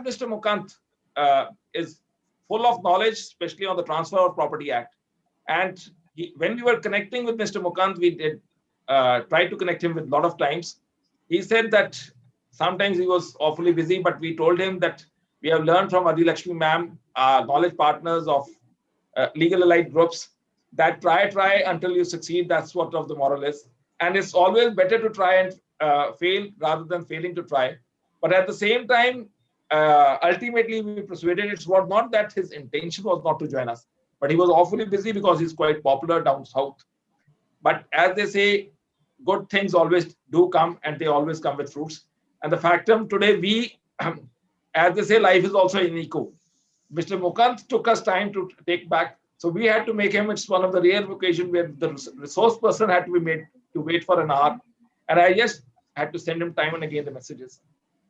as Mr. Mukunth is full of knowledge, especially on the Transfer of Property Act, and when we were connecting with Mr. Mukunth, we did try to connect him with a lot of times. He said that sometimes he was awfully busy, but we told him that we have learned from Adi Lakshmi ma'am, knowledge partners of legal allied groups, that try until you succeed. That's what of the moral is. And it's always better to try and fail rather than failing to try. But at the same time, ultimately we persuaded it was not that his intention was not to join us, but he was awfully busy because he's quite popular down south. But as they say, good things always do come, and they always come with fruits. And the factum today, we, as they say, life is also an eco. Mr. Mukunth took us time to take back. So we had to make him, it's one of the rare occasions where the resource person had to be made to wait for an hour. And I just had to send him time and again the messages.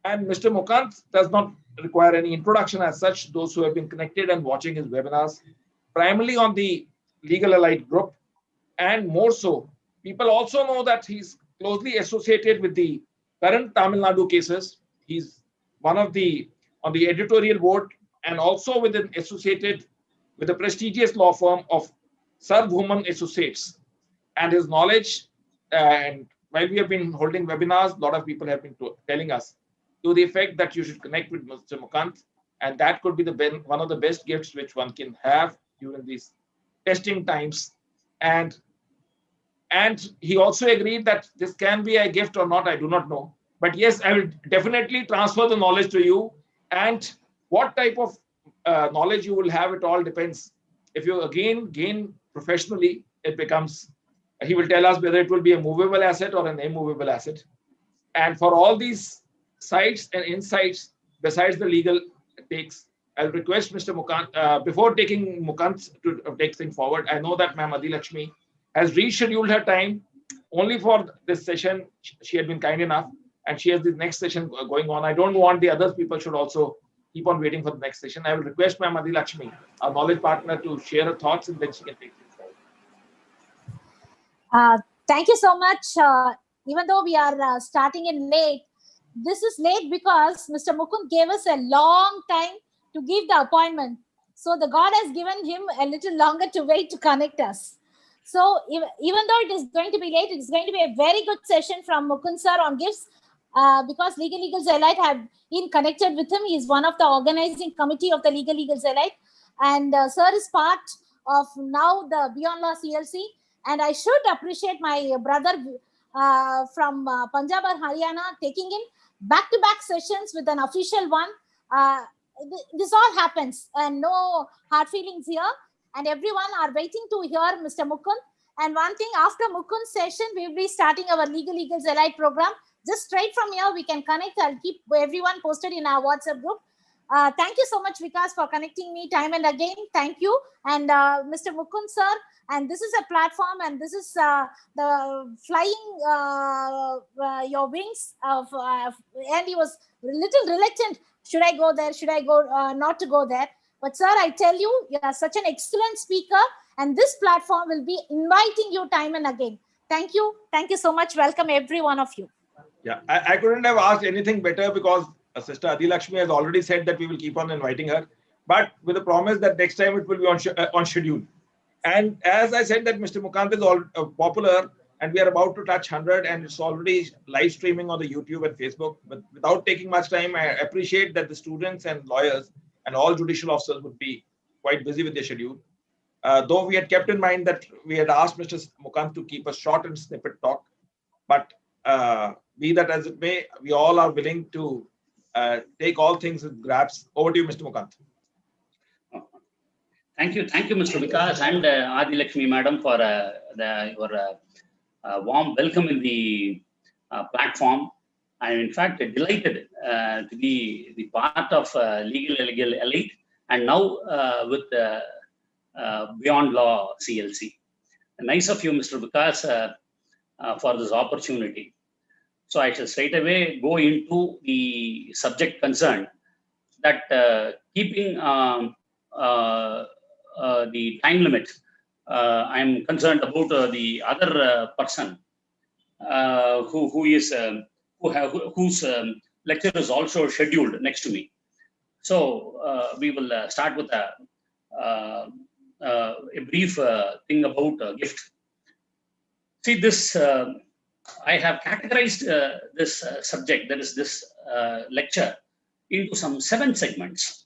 And Mr. Mukunth does not require any introduction as such. Those who have been connected and watching his webinars, primarily on the Legal Allied group, and more so, people also know that he's closely associated with the current Tamil Nadu cases. He's one of the, on the editorial board, and also associated with the prestigious law firm of Sir Bhuman Associates. And his knowledge, and while we have been holding webinars, a lot of people have been telling us to the effect that you should connect with Mr. Mukunth, and that could be one of the best gifts which one can have during these testing times. And he also agreed that this can be a gift or not, I do not know. But yes, I will definitely transfer the knowledge to you. And what type of knowledge you will have, it all depends. If you again gain professionally, it becomes, he will tell us whether it will be a movable asset or an immovable asset. And for all these sites and insights, besides the legal takes, I'll request Mr. Mukunth, before taking Mukunth to take things forward, I know that Ma'am Adi Lakshmi has rescheduled her time only for this session. She had been kind enough, and she has the next session going on. I don't want the other people should also keep on waiting for the next session. I will request Ma'am Adi Lakshmi, our knowledge partner, to share her thoughts, and then she can take things forward. Thank you so much. Even though we are starting in late, this is late because Mr. Mukunth gave us a long time to give the appointment. So the God has given him a little longer to wait to connect us. So even though it is going to be late, it's going to be a very good session from Mukunth sir on gifts, because Legal Zealite have been connected with him. He is one of the organizing committee of the Legal Zealite, and sir is part of now the Beyond Law CLC. And I should appreciate my brother from Punjab or Haryana taking in back-to-back sessions with an official one. This all happens, and no hard feelings here. And everyone are waiting to hear Mr. Mukunth. And one thing, after Mukunth's session, we will be starting our Legal Zealite program. Just straight from here, we can connect. I'll keep everyone posted in our WhatsApp group. Thank you so much, Vikas, for connecting me time and again. Thank you. And Mr. Mukunth, sir. And this is a platform, and this is the flying your wings of, and he was a little reluctant. Should I go there? Should I go not to go there? But sir, I tell you, you are such an excellent speaker, and this platform will be inviting you time and again. Thank you. Thank you so much. Welcome, every one of you. Yeah, I couldn't have asked anything better, because Sister Adi Lakshmi has already said that we will keep on inviting her, but with a promise that next time it will be on schedule. And as I said, that Mr. Mukunth is all popular, and we are about to touch 100, and it's already live streaming on the YouTube and Facebook. But without taking much time, I appreciate that the students and lawyers and all judicial officers would be quite busy with their schedule. Though we had kept in mind that we had asked Mr. Mukunth to keep a short and snippet talk, but be that as it may, we all are willing to take all things with grabs. Over to you, Mr. Mukunth. Thank you, Mr. Vikas and Adi Lakshmi Madam for your warm welcome in the platform. I am in fact delighted to be the part of Legal Elite, and now with Beyond Law CLC. Nice of you, Mr. Vikas, for this opportunity. So I shall straight away go into the subject concerned, that keeping the time limit, I am concerned about the other person whose lecture is also scheduled next to me. So we will start with a brief thing about gift. See, this I have categorized this subject, that is this lecture, into some 7 segments.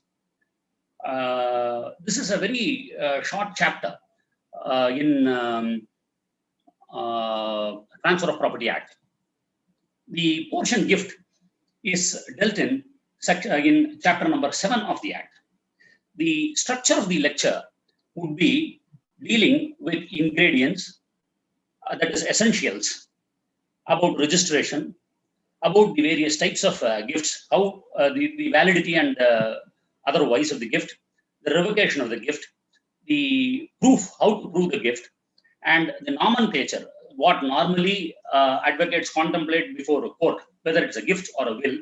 This is a very short chapter in Transfer of Property Act. The portion gift is dealt in chapter number 7 of the Act. The structure of the lecture would be dealing with ingredients, that is essentials, about registration, about the various types of gifts, how the validity and otherwise of the gift, the revocation of the gift, the proof, how to prove the gift, and the nomenclature, what normally advocates contemplate before a court, whether it's a gift or a will,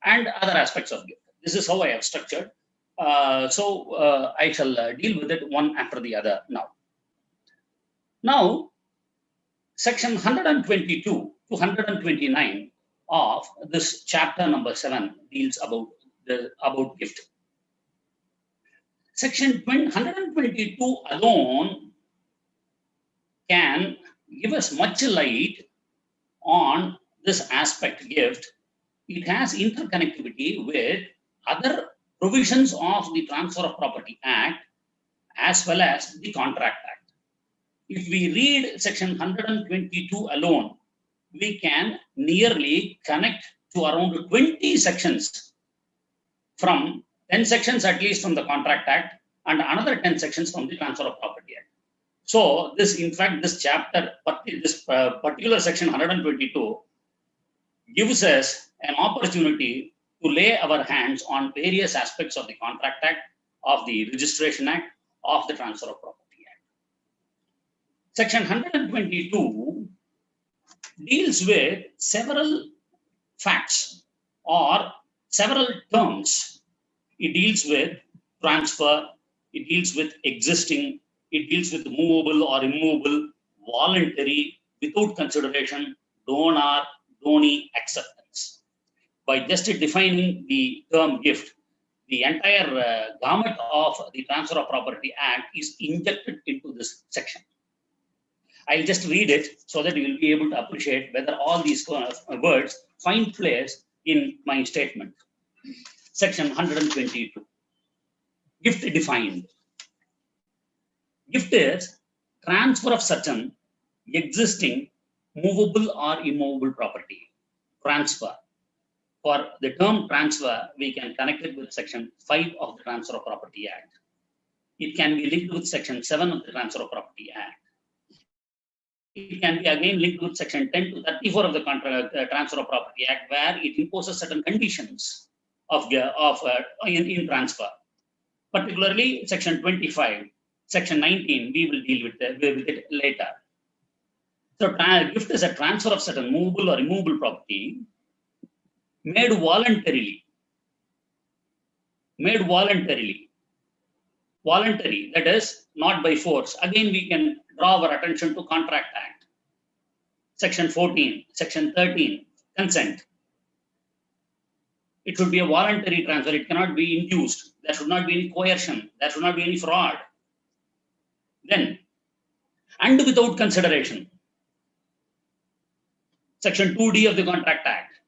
and other aspects of gift. This is how I have structured. So I shall deal with it one after the other now. Now, section 122 to 129 of this chapter number 7 deals about gift. Section 122 alone can give us much light on this aspect gift. It has interconnectivity with other provisions of the Transfer of Property Act as well as the Contract Act. If we read section 122 alone, we can nearly connect to around 20 sections, from 10 sections at least from the Contract Act and another 10 sections from the Transfer of Property Act. So this, in fact, this chapter, this particular section 122 gives us an opportunity to lay our hands on various aspects of the Contract Act, of the Registration Act, of the Transfer of Property Act. Section 122 deals with several facts or several terms. It deals with transfer, it deals with existing, it deals with movable or immovable, voluntary, without consideration, donor, donee, acceptance. By just defining the term gift, the entire gamut of the Transfer of Property Act is injected into this section. I'll just read it so that you will be able to appreciate whether all these words find place in my statement. Section 122. Gift defined. Gift is transfer of certain existing movable or immovable property. Transfer. For the term transfer, we can connect it with section 5 of the Transfer of Property Act. It can be linked with section 7 of the Transfer of Property Act. It can be again linked with section 10 to 34 of the Transfer of Property Act, where it imposes certain conditions in transfer. Particularly section 25, section 19, we will deal with it later. So gift is a transfer of certain movable or immovable property made voluntarily. Voluntary, that is not by force. Again, we can draw our attention to Contract Act. Section 14, section 13, consent. It should be a voluntary transfer. It cannot be induced. There should not be any coercion. There should not be any fraud. Then, and without consideration. Section 2D of the Contract Act.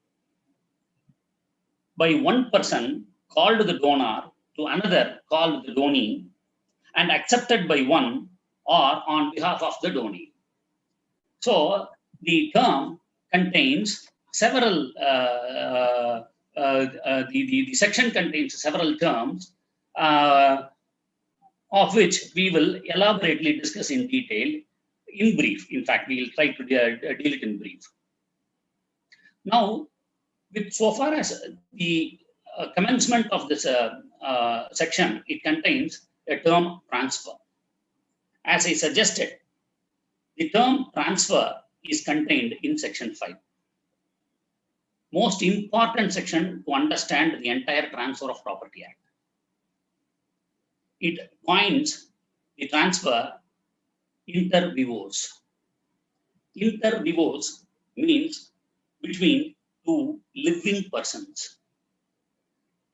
By one person called the donor to another called the donee and accepted by one or on behalf of the donee. So the term contains several, the section contains several terms of which we will elaborately discuss in detail in brief. In fact, we will try to deal it in brief. Now, so far as the commencement of this section, it contains a term transfer. As I suggested, the term transfer is contained in section 5. Most important section to understand the entire Transfer of Property Act. It points the transfer inter vivos. Inter vivos means between two living persons.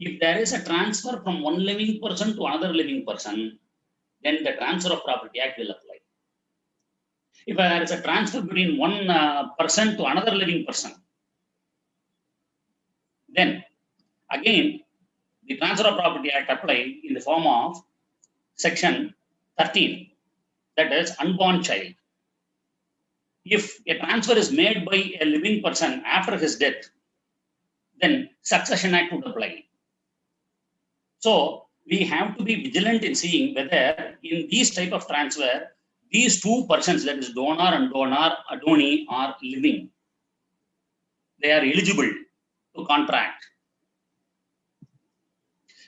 If there is a transfer from one living person to another living person, then the Transfer of Property Act will apply. If there is a transfer between one person to another living person, then again the Transfer of Property Act apply in the form of section 13, that is unborn child. If a transfer is made by a living person after his death, then Succession Act would apply. So we have to be vigilant in seeing whether in these type of transfer, these two persons, that is donor and donee, are living. They are eligible to contract.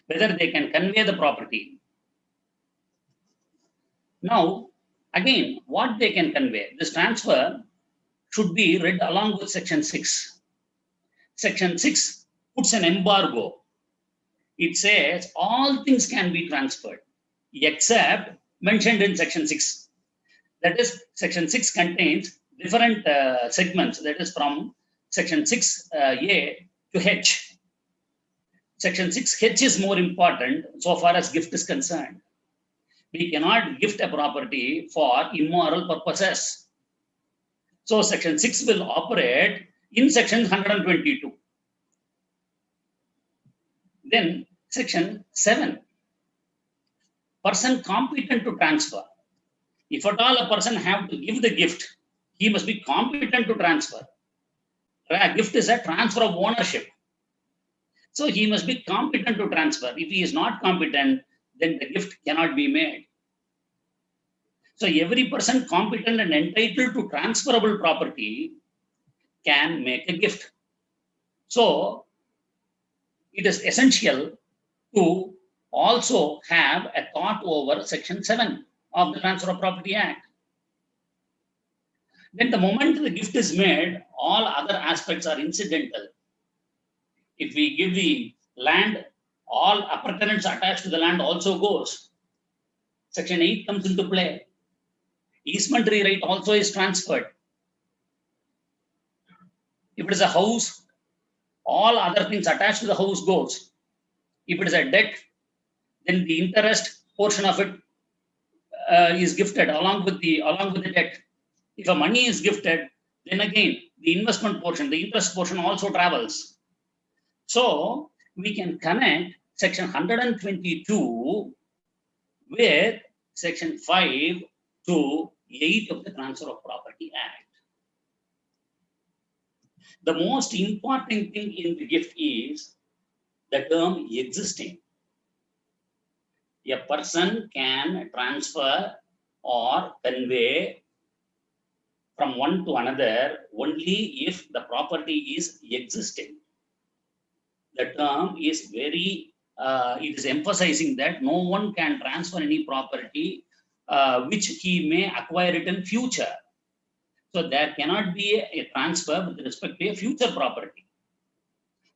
Whether they can convey the property. Now, again, what they can convey. This transfer should be read along with section 6. Section 6 puts an embargo. It says all things can be transferred except mentioned in section 6. That is, section 6 contains different segments, that is from section 6A to H. Section 6H is more important so far as gift is concerned. We cannot gift a property for immoral purposes. So section 6 will operate in section 122. Then section 7, person competent to transfer. If at all a person have to give the gift, he must be competent to transfer. A gift is a transfer of ownership. So he must be competent to transfer. If he is not competent, then the gift cannot be made. So every person competent and entitled to transferable property can make a gift. So it is essential to also have a thought over section 7 of the Transfer of Property Act. Then the moment the gift is made, all other aspects are incidental. If we give the land, all appurtenance attached to the land also goes. Section 8 comes into play. Easementary right also is transferred. If it is a house, all other things attached to the house goes. If it is a debt, then the interest portion of it is gifted along with the debt. If a money is gifted, then again the investment portion, the interest portion also travels. So we can connect section 122 with section 5 to 8 of the Transfer of Property Act. The most important thing in the gift is the term existing. A person can transfer or convey from one to another only if the property is existing. The term is it is emphasizing that no one can transfer any property which he may acquire it in future. So there cannot be a transfer with respect to a future property.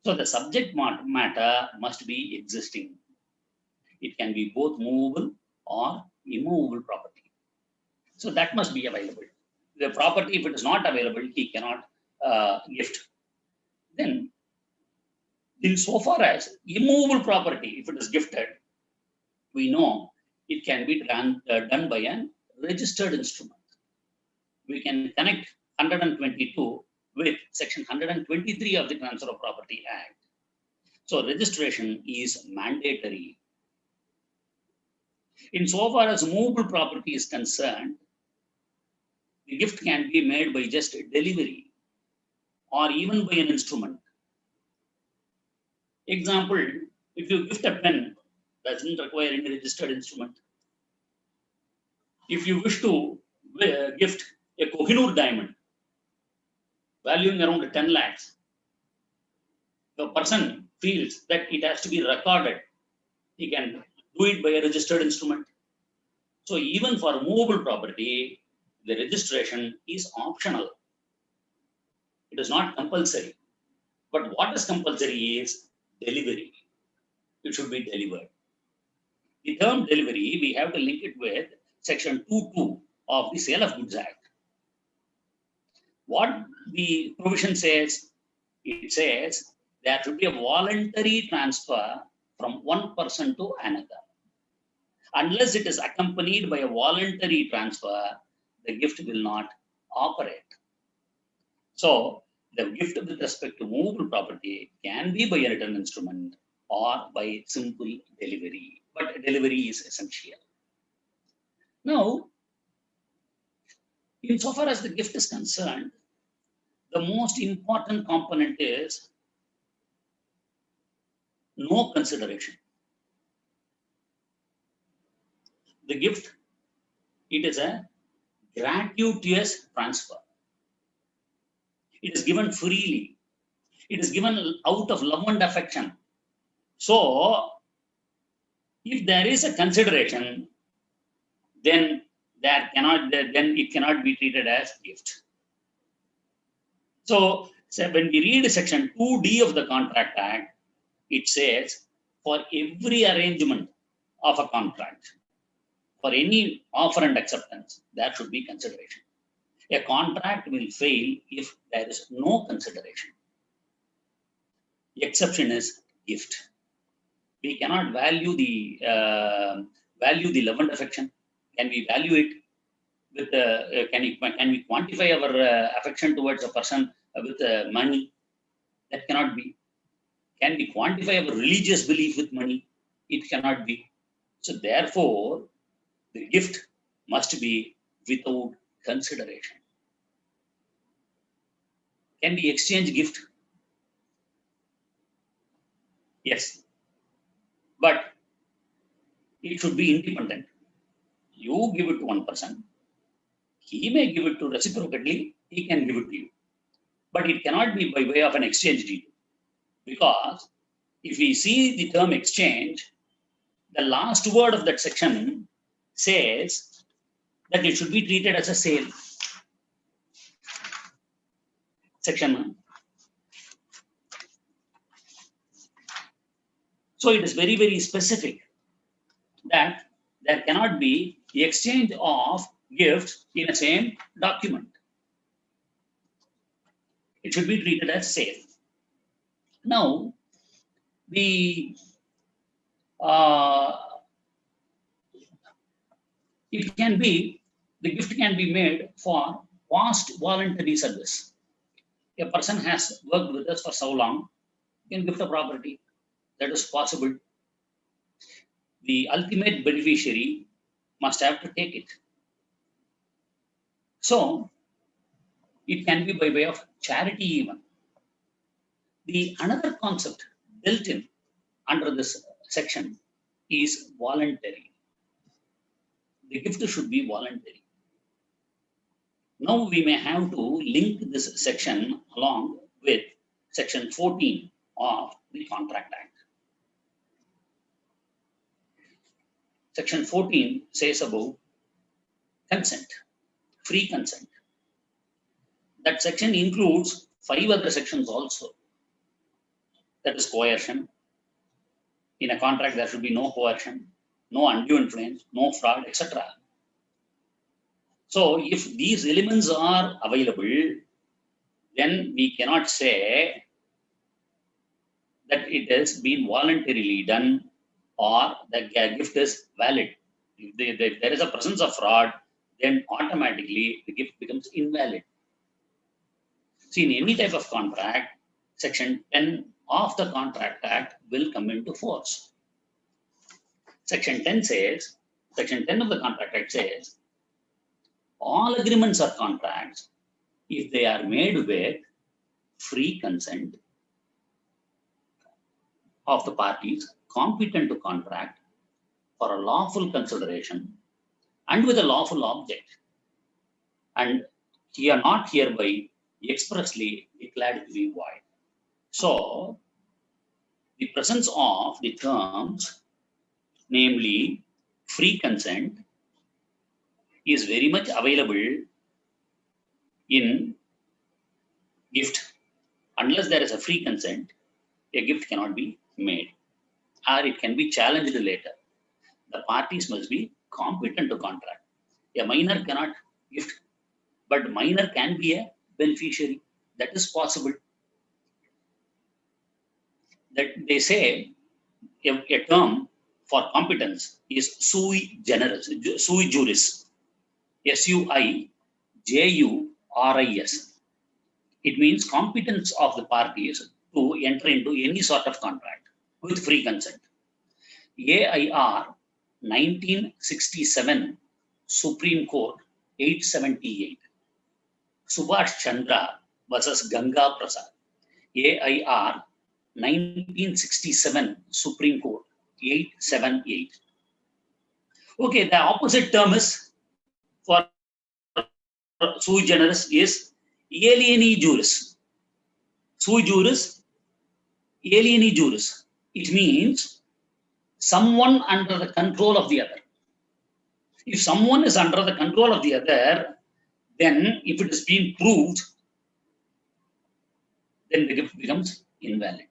So the subject matter must be existing. It can be both movable or immovable property. So that must be available. The property, if it is not available, he cannot gift. Then, insofar as immovable property, if it is gifted, we know it can be done by a registered instrument. We can connect 122 with section 123 of the Transfer of Property Act. So registration is mandatory. Insofar as movable property is concerned, the gift can be made by just delivery or even by an instrument. Example, if you gift a pen, doesn't require any registered instrument. If you wish to gift a Kohinoor diamond valuing around 10 lakhs, the person feels that it has to be recorded, he can do it by a registered instrument. So even for movable property, the registration is optional. It is not compulsory. But what is compulsory is delivery. It should be delivered. The term delivery, we have to link it with section 2.2 of the Sale of Goods Act. What the provision says, it says there should be a voluntary transfer from one person to another. Unless it is accompanied by a voluntary transfer, the gift will not operate. So the gift with respect to movable property can be by a written instrument or by simple delivery, but delivery is essential. Now, insofar as the gift is concerned, the most important component is no consideration. The gift, it is a gratuitous transfer. It is given freely. It is given out of love and affection. So, if there is a consideration, then it cannot be treated as gift. So when we read section 2D of the Contract Act, it says for every arrangement of a contract, for any offer and acceptance, there should be consideration. A contract will fail if there is no consideration. The exception is gift. We cannot value the love and affection. Can we value it with can we quantify our affection towards a person with money? That cannot be. Can we quantify our religious belief with money? It cannot be. So therefore, the gift must be without consideration. Can we exchange gift? Yes, but it should be independent. You give it to one person, he may give it to reciprocally, he can give it to you. But it cannot be by way of an exchange deal. Because if we see the term exchange, the last word of that section says that it should be treated as a sale. Section 1. So it is very, very specific that there cannot be the exchange of gifts in a same document. It should be treated as sale. Now, the gift can be made for past voluntary service. A person has worked with us for so long, you can gift a property. That is possible. The ultimate beneficiary must have to take it. So, it can be by way of charity even. The another concept built in under this section is voluntary. The gift should be voluntary. Now we may have to link this section along with section 14 of the Contract Act. Section 14 says about consent, free consent. That section includes 5 other sections also. That is coercion. In a contract, there should be no coercion, no undue influence, no fraud, etc. So if these elements are available, then we cannot say that it has been voluntarily done or the gift is valid. If there is a presence of fraud, then automatically the gift becomes invalid. See, in any type of contract, section 10 of the Contract Act will come into force. Section 10 of the Contract Act says, all agreements or contracts, if they are made with free consent of the parties competent to contract for a lawful consideration and with a lawful object, and he are not hereby expressly declared to be void. So, the presence of the terms, namely free consent, is very much available in gift. Unless there is a free consent, a gift cannot be made, or it can be challenged later. The parties must be competent to contract. A minor cannot gift, but minor can be a beneficiary. That is possible. that they say a term for competence is sui generis, sui juris, SUIJURIS. It means competence of the parties to enter into any sort of contract with free consent. AIR 1967, Supreme Court 878. Subhash Chandra versus Ganga Prasad. AIR 1967, Supreme Court 878. Okay, the opposite term is for sui generis is alieni juris. Sui juris, alieni juris. It means someone under the control of the other. If someone is under the control of the other, then if it has been proved, then the gift becomes invalid.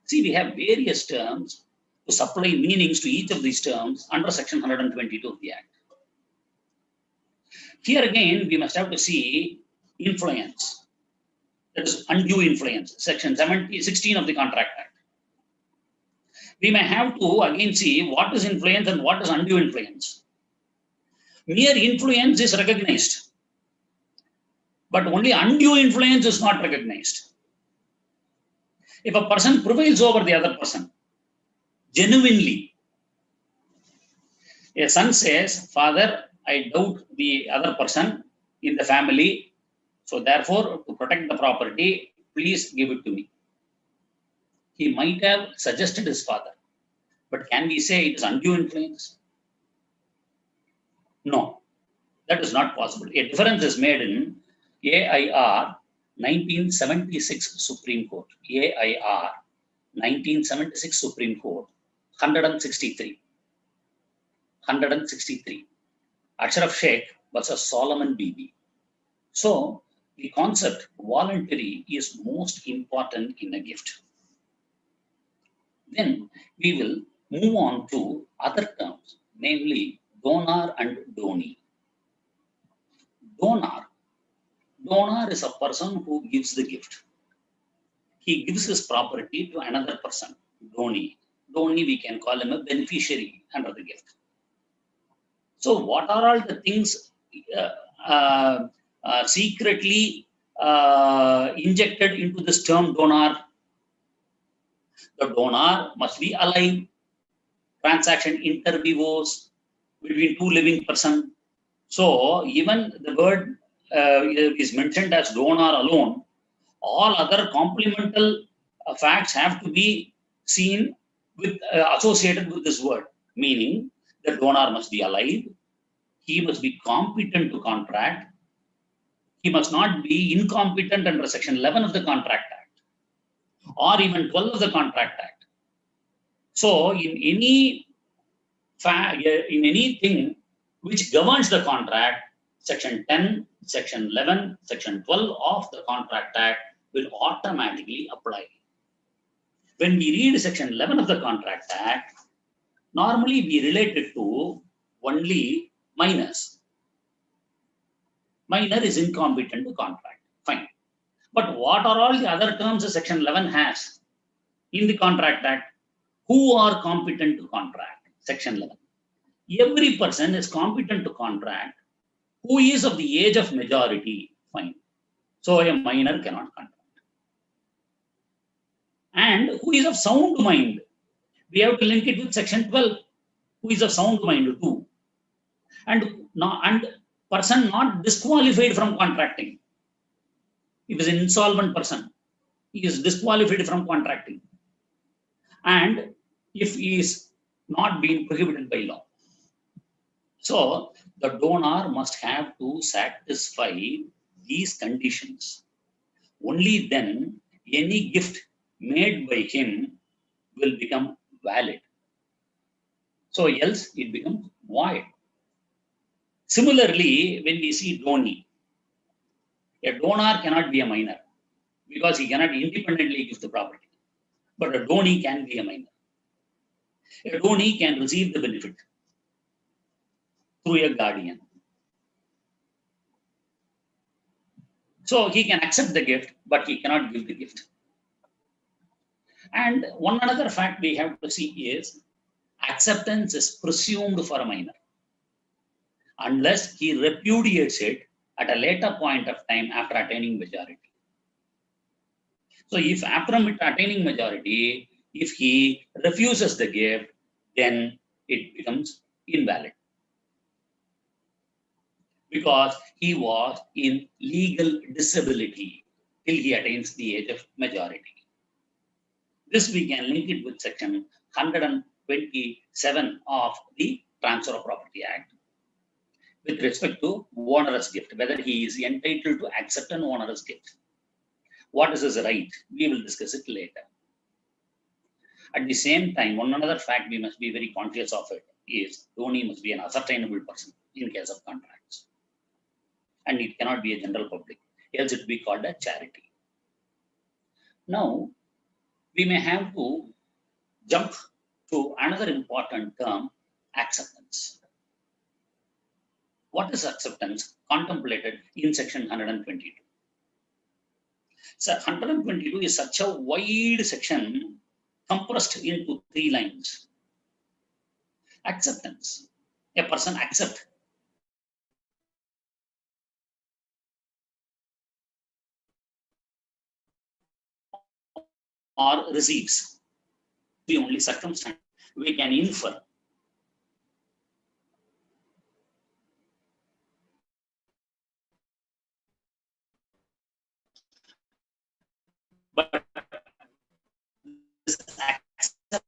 See, we have various terms to supply meanings to each of these terms under section 122 of the Act. Here again, we must have to see influence. That is undue influence, section 16 of the Contract Act. We may have to again see what is influence and what is undue influence. Mere influence is recognized, but only undue influence is not recognized. If a person prevails over the other person, genuinely, a son says, "Father, I doubt the other person in the family, so therefore, to protect the property, please give it to me." He might have suggested his father, but can we say it is undue influence? No, that is not possible. A difference is made in AIR 1976 Supreme Court. AIR 1976 Supreme Court 163. 163. Ashraf Sheikh versus Solomon Bibi. So the concept voluntary is most important in a gift. Then we will move on to other terms, namely donor and donee. Donor is a person who gives the gift. He gives his property to another person. Donee, we can call him a beneficiary under the gift. So what are all the things secretly injected into this term donor? The donor must be alive. Transaction inter vivos, between two living persons. So even the word is mentioned as donor alone. All other complemental facts have to be seen with associated with this word, meaning the donor must be alive. He must be competent to contract. He must not be incompetent under section 11 of the Contract Act or even 12 of the Contract Act. So in anything which governs the contract, section 10, section 11, section 12 of the Contract Act will automatically apply. When we read section 11 of the Contract Act, normally we relate it to only minors. Minor is incompetent to contract. Fine. But what are all the other terms that section 11 has in the Contract Act? Who are competent to contract? Section 11. Every person is competent to contract who is of the age of majority. Fine. So a minor cannot contract. And who is of sound mind? We have to link it with section 12. Who is of sound mind too? And person not disqualified from contracting. If he is an insolvent person, he is disqualified from contracting. And if he is not being prohibited by law. So the donor must have to satisfy these conditions. Only then any gift made by him will become valid. So else it becomes void. Similarly, when we see donee, a donor cannot be a minor because he cannot independently give the property. But a donee can be a minor. A donee can receive the benefit through a guardian. So he can accept the gift, but he cannot give the gift. And one another fact we have to see is acceptance is presumed for a minor unless he repudiates it at a later point of time after attaining majority. So if after attaining majority, if he refuses the gift, then it becomes invalid because he was in legal disability till he attains the age of majority. This we can link it with section 127 of the Transfer of Property Act with respect to onerous gift, whether he is entitled to accept an onerous gift. What is his right? We will discuss it later. At the same time, one another fact we must be very conscious of it is donee must be an ascertainable person in case of contracts. And it cannot be a general public, else it will be called a charity. Now, we may have to jump to another important term, acceptance. What is acceptance contemplated in section 122? So 122 is such a wide section compressed into 3 lines. Acceptance. A person accepts or receives. The only circumstance we can infer. But this acceptance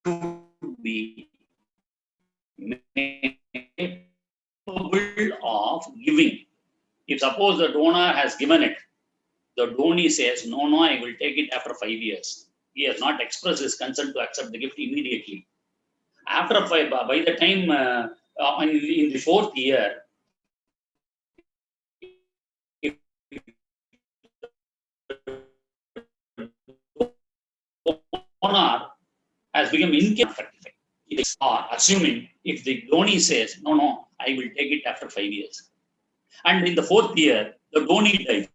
should be capable of giving. If suppose the donor has given it, the donee says, no, I will take it after 5 years. He has not expressed his consent to accept the gift immediately. After by the time in the 4th year, if the donor has become incapable, or assuming if the donee says, no, I will take it after 5 years. And in the 4th year, the donee dies.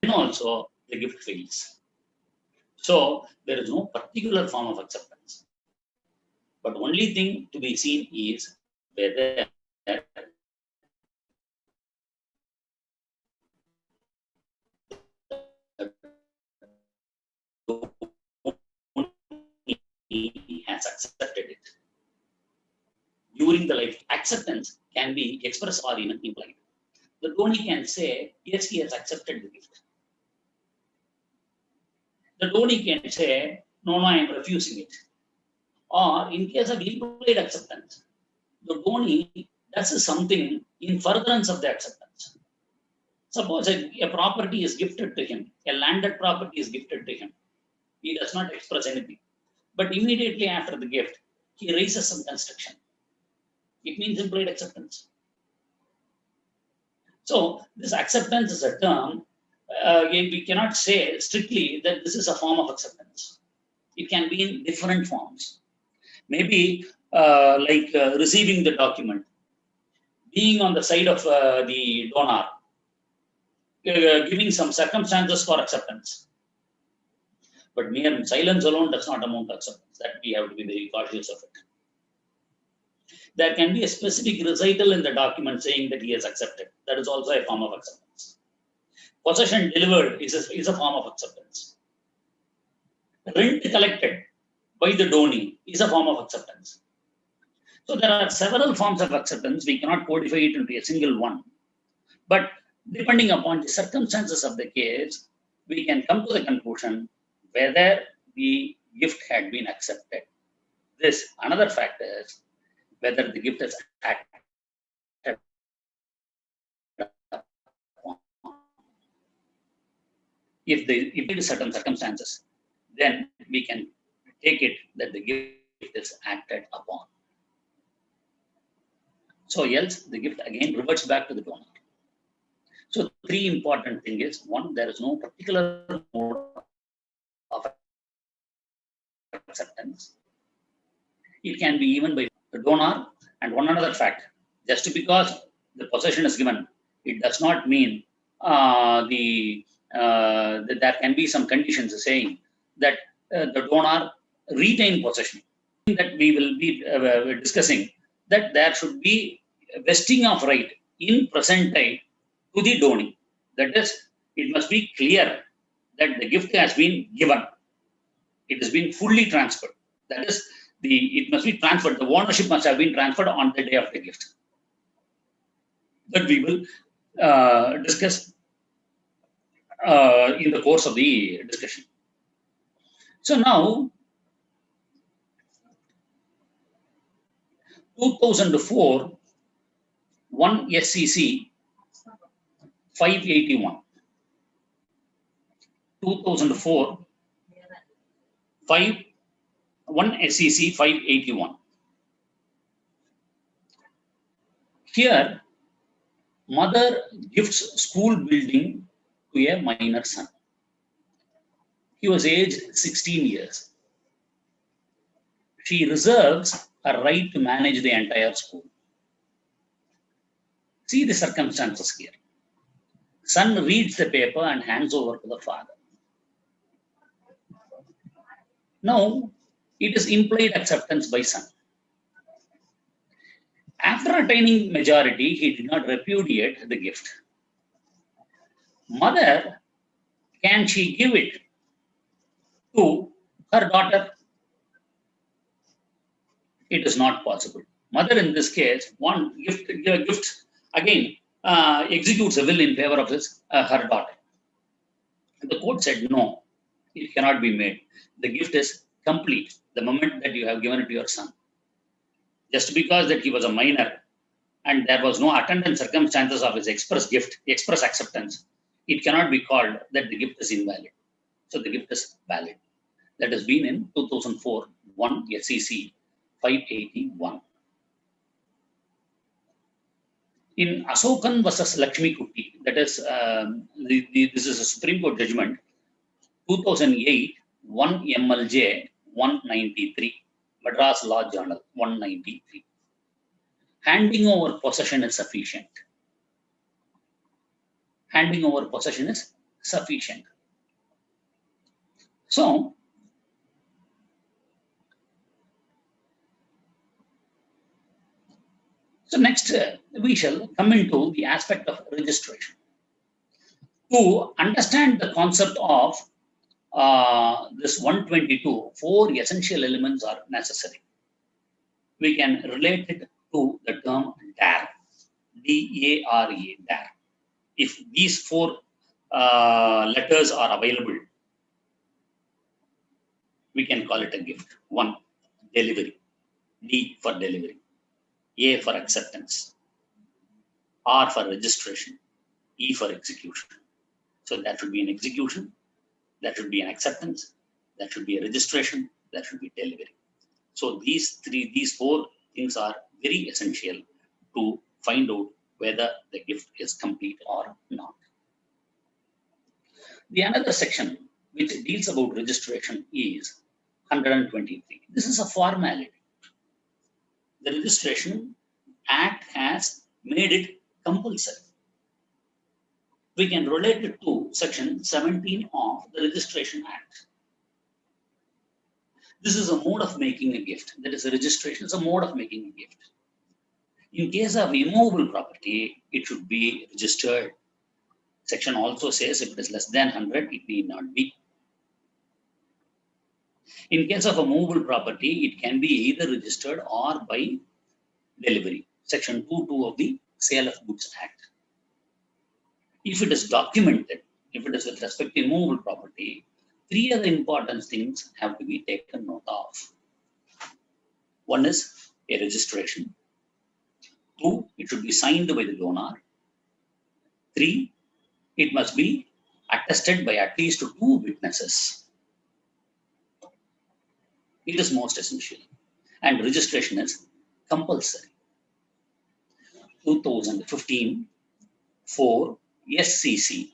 Then also the gift fails. So there is no particular form of acceptance. But only thing to be seen is whether he has accepted it. During the life, acceptance can be expressed or even implied. The donee can say, yes, he has accepted the gift. The donee can say, no, I am refusing it. Or in case of implied acceptance, the donee does something in furtherance of the acceptance. Suppose a property is gifted to him, a landed property is gifted to him. He does not express anything. But immediately after the gift, he raises some construction. It means implied acceptance. So this acceptance is a term, we cannot say strictly that this is a form of acceptance. It can be in different forms. Maybe receiving the document, being on the side of the donor, giving some circumstances for acceptance. But mere silence alone does not amount to acceptance. That we have to be very cautious of it. There can be a specific recital in the document saying that he has accepted. That is also a form of acceptance. Possession delivered is a form of acceptance. Rent collected by the donee is a form of acceptance. So there are several forms of acceptance. We cannot codify it into a single one. But depending upon the circumstances of the case, we can come to the conclusion whether the gift had been accepted. This another factor is whether the gift is acted upon. If it is certain circumstances, then we can take it that the gift is acted upon. So else the gift again reverts back to the donor. So 3 important things is, 1, there is no particular mode of acceptance. It can be even by the donor, and one another fact, Just because the possession is given, it does not mean that there can be some conditions saying that the donor retain possession. That we will be discussing, that there should be vesting of right in present time to the donee. That is, it must be clear that the gift has been given. It has been fully transferred. That is, it must be transferred. The ownership must have been transferred on the day of the gift. That we will discuss in the course of the discussion. So now, 2004, 1 SCC 581. 2004, 1 SCC 581. Here, mother gifts school building to a minor son. He was aged 16 years. She reserves a right to manage the entire school. See the circumstances here. Son reads the paper and hands over to the father. Now, it is implied acceptance by son. After attaining majority, he did not repudiate the gift. Mother, can she give it to her daughter? It is not possible. Mother, in this case, again executes a will in favor of her daughter. The court said no, it cannot be made. The gift is complete the moment that you have given it to your son. Just because that he was a minor and there was no attendant circumstances of his express acceptance, it cannot be called that the gift is invalid. So the gift is valid. That has been in 2004, 1 SCC 581. In Asokan versus Lakshmi Kuti, that is, this is a Supreme Court judgment, 2008, 1 MLJ 193, Madras Law Journal 193. Handing over possession is sufficient. Handing over possession is sufficient. So, next we shall come into the aspect of registration. To understand the concept of this 122, 4 essential elements are necessary. We can relate it to the term dare, D-A-R-E, dare. If these 4 letters are available, we can call it a gift. 1, delivery, D for delivery, A for acceptance, R for registration, E for execution. So that should be an execution, that should be an acceptance, that should be a registration, that should be delivery. So these 4 things are very essential to find out whether the gift is complete or not. The another section which deals about registration is 123. This is a formality. The Registration Act has made it compulsory. We can relate it to section 17 of the Registration Act. This is a mode of making a gift. That is, a registration is a mode of making a gift. In case of immovable property, it should be registered. Section also says if it is less than 100, it need not be. In case of a movable property, it can be either registered or by delivery. Section 2.2 of the Sale of Goods Act. If it is documented, if it is with respect to immovable property, 3 other important things have to be taken note of. 1 is a registration. 2, it should be signed by the donor. 3, it must be attested by at least 2 witnesses. It is most essential. And registration is compulsory. 2015 4 SCC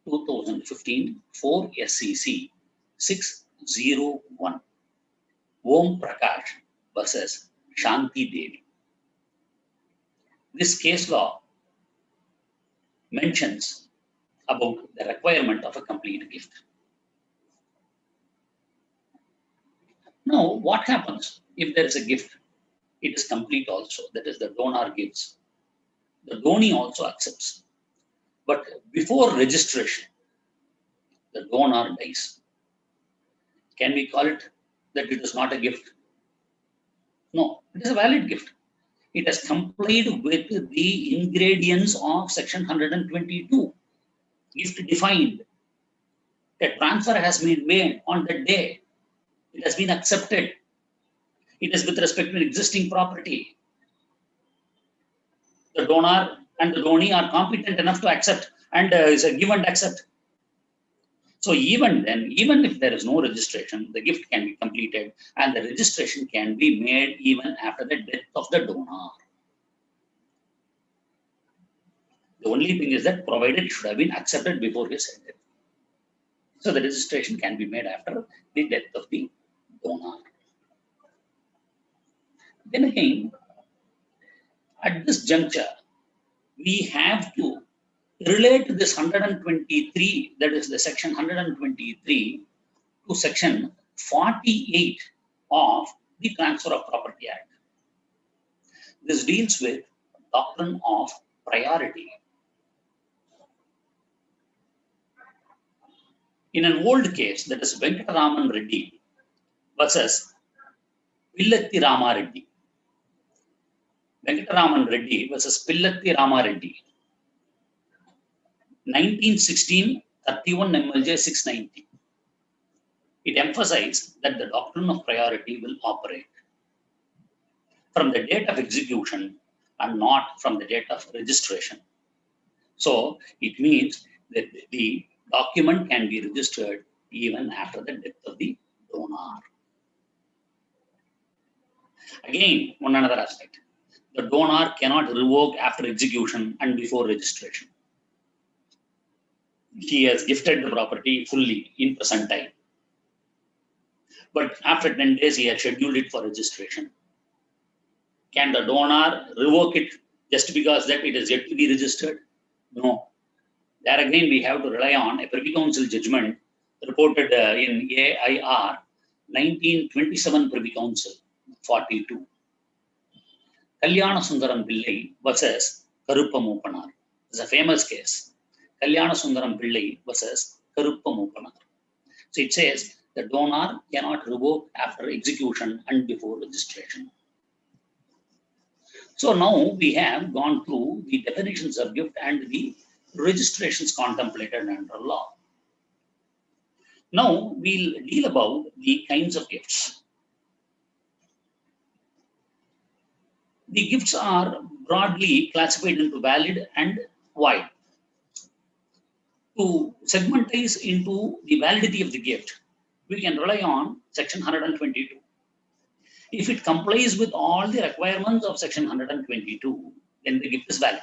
2015 4 SCC 601 Om Prakash versus Shanti Devi. this case law mentions about the requirement of a complete gift. Now, what happens if there is a gift? It is complete also. That is, the donor gives. The donee also accepts. But before registration, the donor dies. Can we call it that it is not a gift? No, it is a valid gift. It has complied with the ingredients of section 122. Gift defined. A transfer has been made on that day. It has been accepted. It is with respect to existing property. The donor and the donee are competent enough to accept and is a give and accept. So even then, even if there is no registration, the gift can be completed and the registration can be made even after the death of the donor. The only thing is that provided it should have been accepted before his death. So the registration can be made after the death of the donor. Then again, at this juncture, we have to relate this 123, that is the section 123, to section 48 of the Transfer of Property Act. This deals with doctrine of priority. In an old case, that is Venkataraman Reddy versus Pillatti Rama Reddy. Venkataraman Reddy versus Pillatti Rama Reddy. 1916, 31 MLJ 690. It emphasized that the doctrine of priority will operate from the date of execution and not from the date of registration. So it means that the document can be registered even after the death of the donor. Again, one another aspect. The donor cannot revoke after execution and before registration. He has gifted the property fully in present time. But after 10 days, he has scheduled it for registration. Can the donor revoke it just because that it is yet to be registered? No. There again, we have to rely on a Privy Council judgment reported in AIR 1927 Privy Council 42. Kalyana Sundaram Pillai versus Karuppa Moopanar. It's a famous case. Kalyana Sundaram Pillai versus Karuppa Moopanar. So it says the donor cannot revoke after execution and before registration. So now we have gone through the definitions of gift and the registrations contemplated under law. Now we'll deal about the kinds of gifts. The gifts are broadly classified into valid and void. To segmentize into the validity of the gift, we can rely on section 122. If it complies with all the requirements of section 122, then the gift is valid.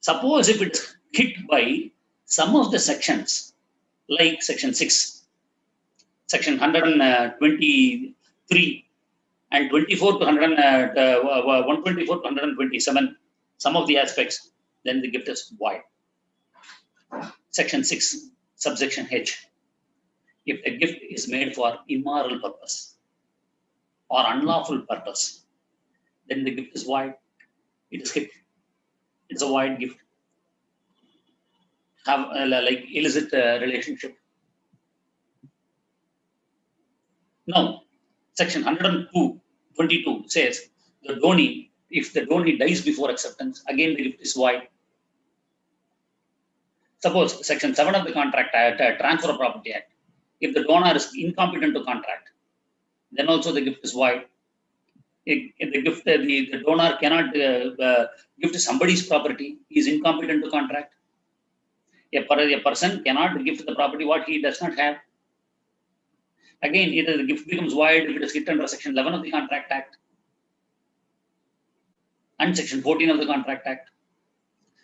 Suppose if it's hit by some of the sections, like section 6, section 123, and 24 to 124 to 127, some of the aspects, then the gift is void. Section 6, subsection H. If the gift is made for immoral purpose or unlawful purpose, then the gift is void. It is hit. It's a void gift. Have like illicit relationship. Now, section 102.22 says the donee, if the donee dies before acceptance, again the gift is void. Suppose section 7 of the Contract Act, Transfer of Property Act, if the donor is incompetent to contract, then also the gift is void. If the gift, the donor cannot gift somebody's property, he is incompetent to contract. A person cannot gift the property what he does not have. Again, either the gift becomes void if it is hit under section 11 of the Contract Act and section 14 of the Contract Act.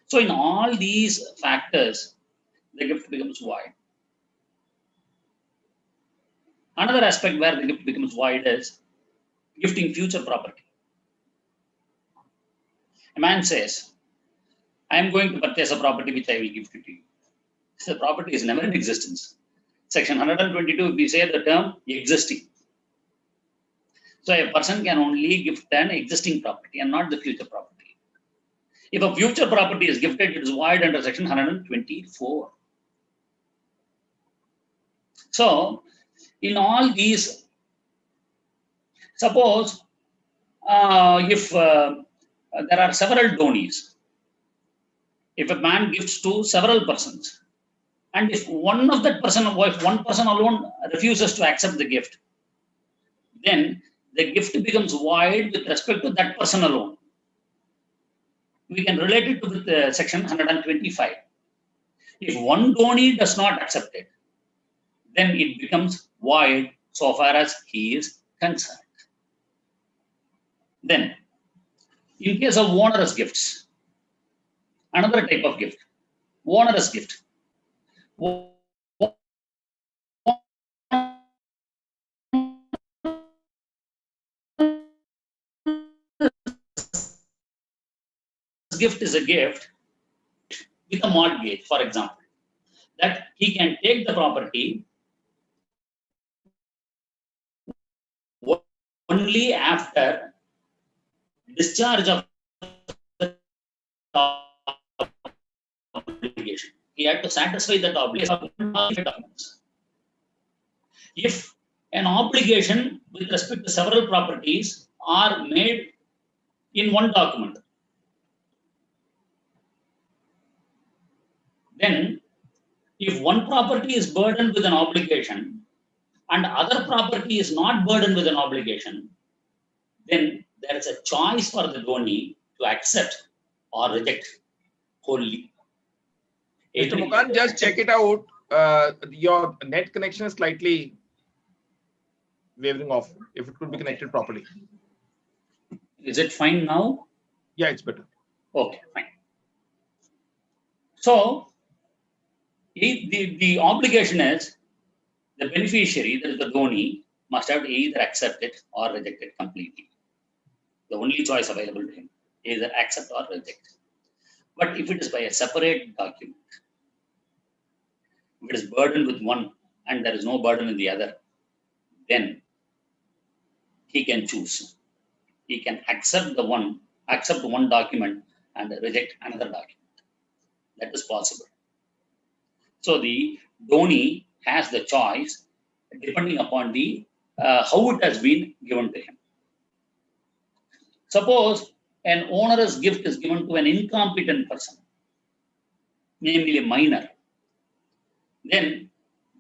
So in all these factors, the gift becomes void. Another aspect where the gift becomes void is gifting future property. A man says, I am going to purchase a property which I will give to you. So the property is never in existence. Section 122, we say the term existing. So a person can only gift an existing property and not the future property. If a future property is gifted, it is void under section 124. So in all these, suppose if there are several donees, if a man gifts to several persons, and if one of that person, or if one person alone refuses to accept the gift, then the gift becomes void with respect to that person alone. We can relate it to with section 125. If one donee does not accept it, then it becomes void so far as he is concerned. Then, in case of onerous gifts, another type of gift, onerous gift. Gift is a gift with a mortgage, for example, that he can take the property only after discharge of the obligation. He had to satisfy that obligation. If an obligation with respect to several properties are made in one document, then if one property is burdened with an obligation and other property is not burdened with an obligation, then there is a choice for the donee to accept or reject wholly. Mr. Mukunth, just check it out. Your net connection is slightly wavering off. If it could be connected properly. Is it fine now? Yeah, it's better. Okay, fine. So, the obligation is the beneficiary, that is the donee, must have to either accept it or reject it completely. The only choice available to him is either accept or reject. But if it is by a separate document, if it is burdened with one and there is no burden in the other, then he can choose. He can accept one document and reject another document. That is possible. So the donee has the choice depending upon the how it has been given to him. Suppose an onerous gift is given to an incompetent person, namely a minor. Then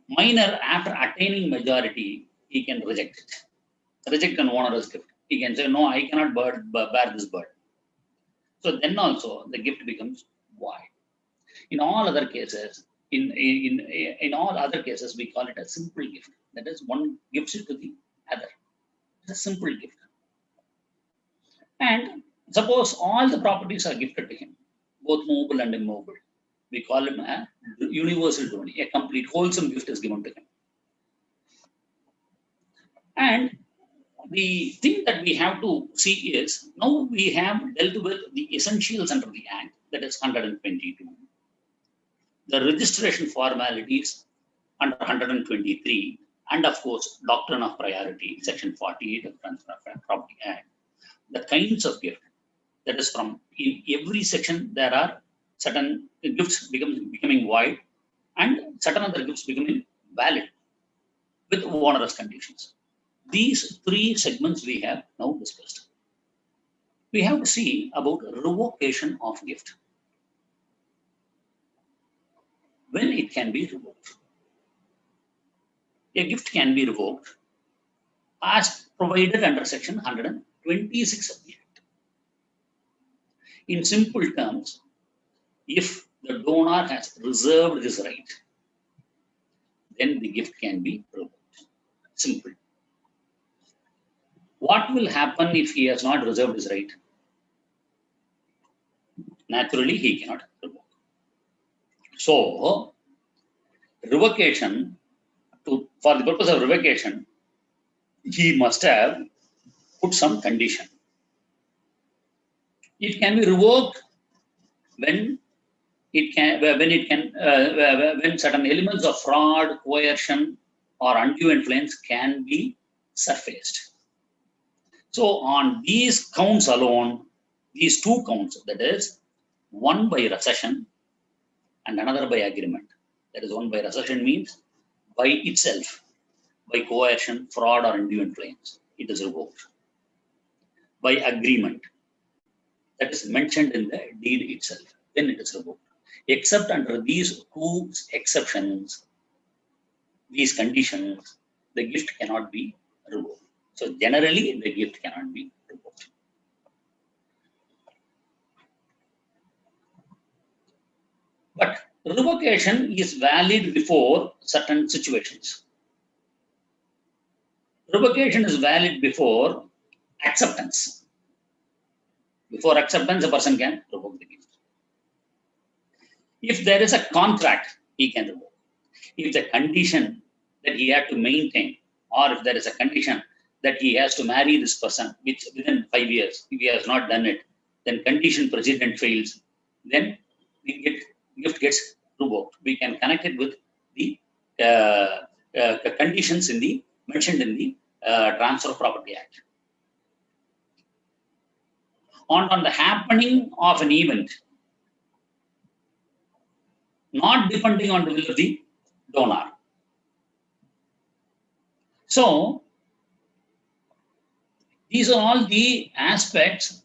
minor, after attaining majority, he can reject it. Reject an onerous gift. He can say, no, I cannot bear this burden. So then also the gift becomes void. In all other cases, in all other cases, we call it a simple gift. That is, one gives it to the other. It's a simple gift. And suppose all the properties are gifted to him, both movable and immovable. We call him a universal donee. A complete, wholesome gift is given to him. And the thing that we have to see is, now we have dealt with the essentials under the Act, that is 122. The registration formalities under 123, and of course, doctrine of priority, section 48 of the Transfer of Property Act. The kinds of gift, that is, from in every section there are certain gifts becoming void and certain other gifts becoming valid with onerous conditions. These three segments we have now discussed. We have to see about revocation of gift. When it can be revoked. A gift can be revoked as provided under section 126 of the Act. In simple terms, if the donor has reserved his right, then the gift can be revoked. Simple. What will happen if he has not reserved his right? Naturally, he cannot revoke. So, revocation, for the purpose of revocation, he must have put some condition. It can be revoked when when certain elements of fraud, coercion, or undue influence can be surfaced. So on these counts alone, these two counts, that is one by recession and another by agreement. That is, one by recession means by itself, by coercion, fraud, or undue influence, it is revoked. By agreement, that is mentioned in the deed itself, then it is revoked. Except under these two exceptions, these conditions, the gift cannot be revoked. So generally, the gift cannot be revoked. But revocation is valid before certain situations. Revocation is valid before acceptance. Before acceptance, a person can revoke the gift. If there is a contract, he can revoke. If the condition that he had to maintain, or if there is a condition that he has to marry this person, which within 5 years, if he has not done it, then condition precedent fails, then the gift gets revoked. We can connect it with the conditions mentioned in the Transfer of Property Act. On the happening of an event, not depending on the will of the donor. So, these are all the aspects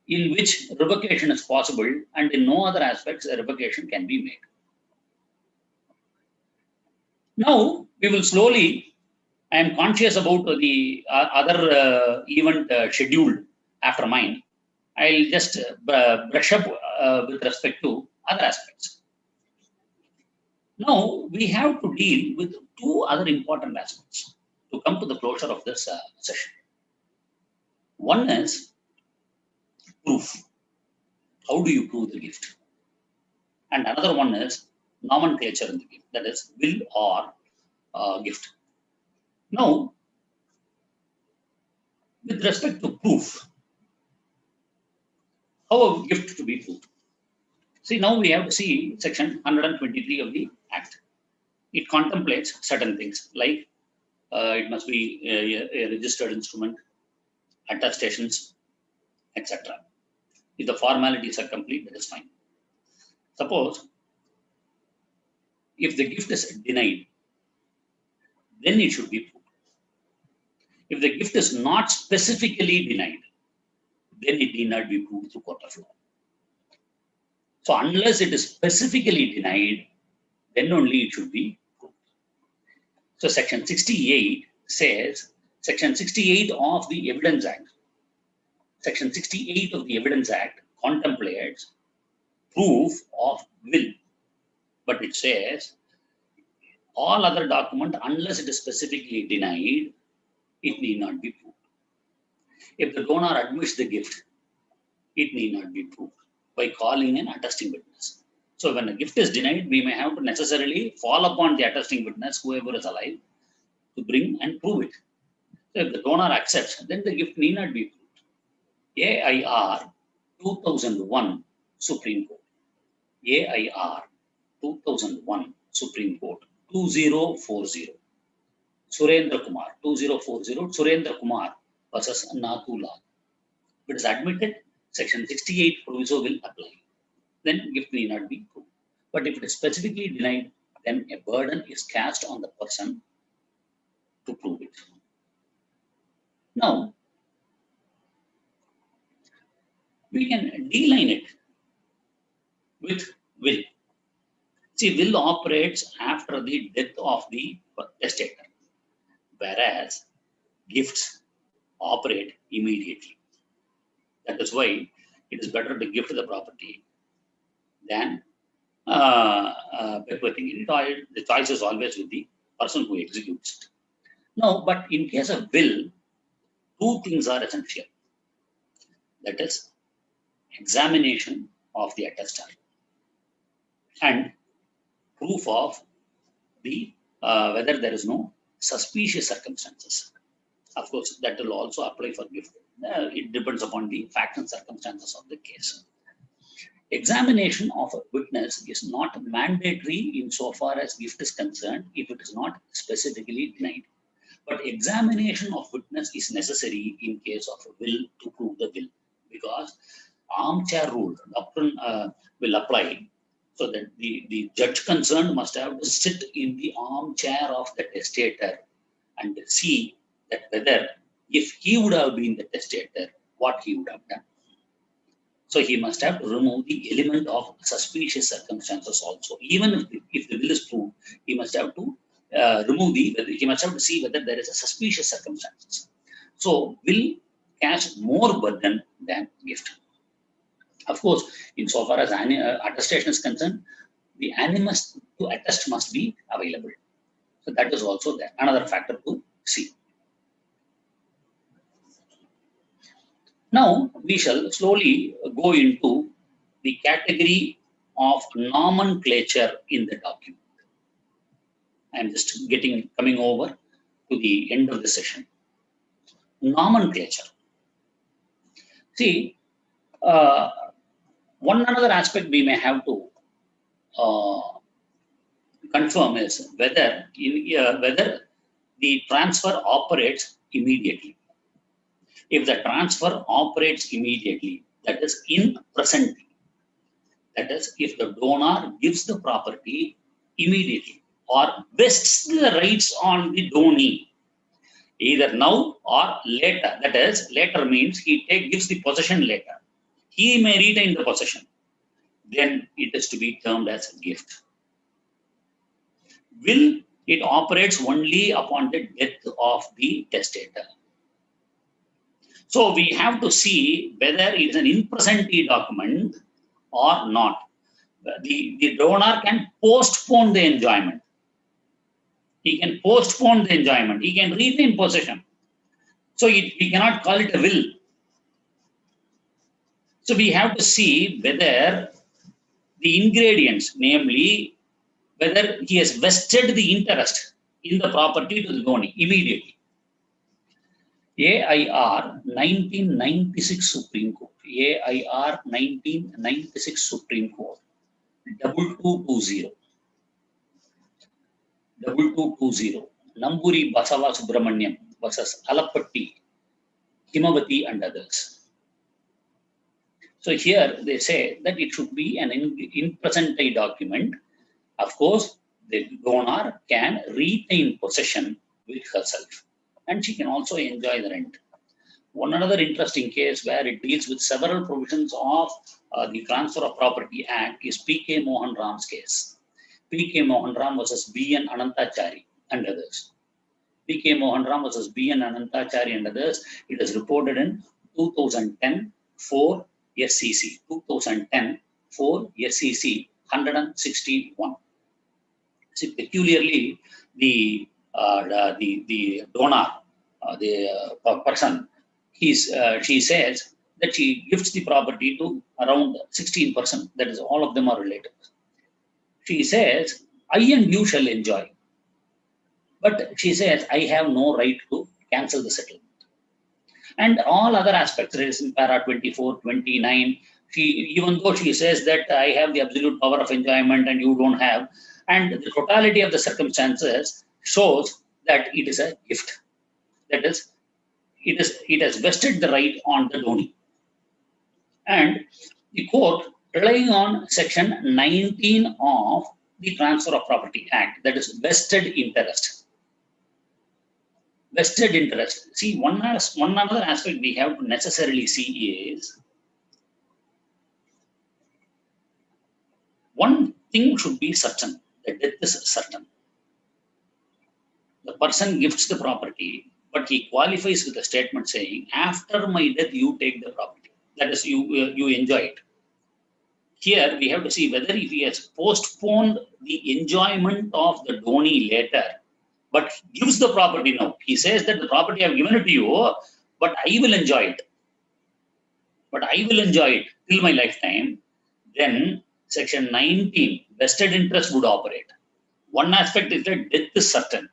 in which revocation is possible, and in no other aspects a revocation can be made. Now, we will slowly, I am conscious about the other event scheduled after mine. I'll just brush up with respect to other aspects. Now, we have to deal with two other important aspects to come to the closure of this session. One is proof. How do you prove the gift? And another one is nomenclature in the gift, that is, will or gift. Now, with respect to proof, how a gift to be proved? See, now we have to see section 123 of the Act. It contemplates certain things like it must be a registered instrument, attestations, etc. If the formalities are complete, that is fine. Suppose if the gift is denied, then it should be proved. If the gift is not specifically denied, then it need not be proved through court of law. So unless it is specifically denied, then only it should be proved. So section 68 says, section 68 of the Evidence Act, section 68 of the Evidence Act contemplates proof of will, but it says all other document, unless it is specifically denied, it need not be proved. If the donor admits the gift, it need not be proved by calling an attesting witness. So when a gift is denied, we may have to necessarily fall upon the attesting witness, whoever is alive, to bring and prove it. So if the donor accepts, then the gift need not be proved. AIR 2001 Supreme Court. AIR 2001 Supreme Court 2040. Surendra Kumar 2040. Surendra Kumar versus Nathu Lal. If it is admitted, section 68 proviso will apply. Then gift need not be proved. But if it is specifically denied, then a burden is cast on the person to prove it. Now, we can de-line it with will. See, will operates after the death of the testator, whereas gifts operate immediately. That is why it is better to gift the property than bequeathing it. The choice is always with the person who executes it. No, but in case of will, two things are essential. That is, examination of the attestor and proof of the whether there is no suspicious circumstances. Of course, that will also apply for gift. it depends upon the facts and circumstances of the case. Examination of a witness is not mandatory insofar as gift is concerned if it is not specifically denied. But examination of witness is necessary in case of a will to prove the will, because armchair rule doctrine will apply, so that the judge concerned must have to sit in the armchair of the testator and see that whether if he would have been the testator, what he would have done. So he must have to remove the element of suspicious circumstances also. Even if the will is proved, he must have to he must have to see whether there is a suspicious circumstances. So will carries more burden than gift. Of course, insofar as attestation is concerned, the animus to attest must be available. So that is also there, another factor to see. Now, we shall slowly go into the category of nomenclature in the document. I am just coming over to the end of the session. Nomenclature. See, one another aspect we may have to confirm is whether the transfer operates immediately. If the transfer operates immediately, that is in present, that is if the donor gives the property immediately or vests the rights on the donee, either now or later, that is later means he gives the possession later, he may retain the possession, then it is to be termed as a gift. Will, it operates only upon the death of the testator. So we have to see whether it is an in presente document or not. The donor can postpone the enjoyment. He can postpone the enjoyment. He can retain possession. So we cannot call it a will. So we have to see whether the ingredients, namely whether he has vested the interest in the property to the donee immediately. AIR 1996 Supreme Court, AIR 1996 Supreme Court, 2220, Namburi Basava Subramaniam versus Alapatti, Himavati and others. So here they say that it should be an in presente document. Of course, the donor can retain possession with herself, and she can also enjoy the rent. One another interesting case where it deals with several provisions of the Transfer of Property Act is P.K. Mohan Ram's case. P.K. Mohan Ram versus B.N. Anantachari and others. P.K. Mohan Ram versus B.N. Anantachari and others. It is reported in 2010 for SCC. 2010 for SCC 161. See, peculiarly, the donor, the person, she says that she gifts the property to around 16%. That is, all of them are related. She says, I and you shall enjoy. But she says, I have no right to cancel the settlement. And all other aspects, there is in para 24, 29, even though she says that I have the absolute power of enjoyment and you don't have, and the totality of the circumstances shows that it is a gift. That is, it has vested the right on the donee. And the court, relying on section 19 of the Transfer of Property Act, that is vested interest. Vested interest. See, one other aspect we have to necessarily see is, one thing should be certain, the death is certain. The person gifts the property, but he qualifies with a statement saying, after my death, you take the property. That is, you enjoy it. Here, we have to see whether if he has postponed the enjoyment of the donee later, but gives the property now. He says that the property I have given it to you, but I will enjoy it. But I will enjoy it till my lifetime. Then section 19, vested interest would operate. One aspect is that death is certain.